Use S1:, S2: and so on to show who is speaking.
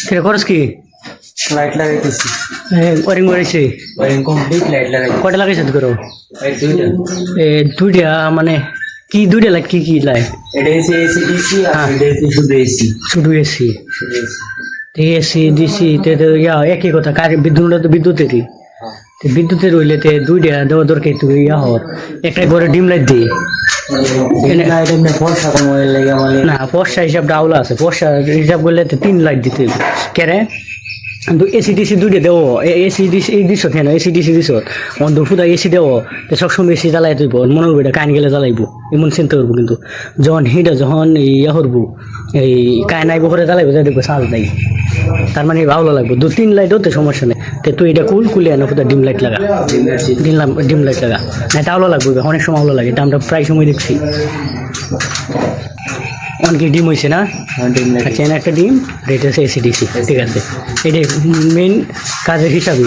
S1: কিরে করস কি?
S2: লাইট লাগাইতেছি।
S1: ওয়ারিং করেছি।
S2: ওয়ারিং কমপ্লিট, লাইট লাগাই।
S1: কয়টা লাগাইছিস করো?
S2: এই দুইটা।
S1: দুইটা মানে কি দুইটা লাইট? কি কি লাইট?
S2: এটা এসি এসি ডিসি আর এটা এসি শুধু এসি।
S1: শুধু এসি।
S2: শুধু এসি।
S1: এসি ডিসি তে তো একই কথা, বিদ্যুৎ তো বিদ্যুতেরই। বিদ্যুতের হইলে তে দুইটা দেওয়া দরকার। তুই হর একটা ঘরে ডিম লাইট দিই না, পয়সা হিসাবটা আওলা আছে। পয়সা হিসাব করলে তিন লাইট দিতে কেরে। কিন্তু এসি ডিসি দুইটা দেবো। এসি ডিসি এই দিছ কেন? এসি ডিসি দিছ অন্ধ ফুদা এসি দেবো তো সবসময় এসি জ্বালাই তুইব, মনে করবো এটা কাইন গেলে জ্বালাইবো, এমন চিন্তা করবো। কিন্তু যখন হিটা যখন ইয়া করবো, এই কাইন আইব করে জ্বালাইবো, দেখবো চার্জ নাই। তার মানে ভালো লাগবে। দু তিন লাইট হতে সমস্যা নেই। তো তুই এটা কুলে আনো, ফুদা ডিম লাইট লাগা। ডিম লাইট লাগা না, এটা আলো লাগবে। অনেক সময় আলো লাগে, এটা আমরা প্রায় সময় দেখছি। অনেক ডিম হয়েছে না? আচ্ছা, একটা ডিম আর এটা হচ্ছে এসি ডিসি। ঠিক আছে, এটাই মেইন কাজের হিসাবে।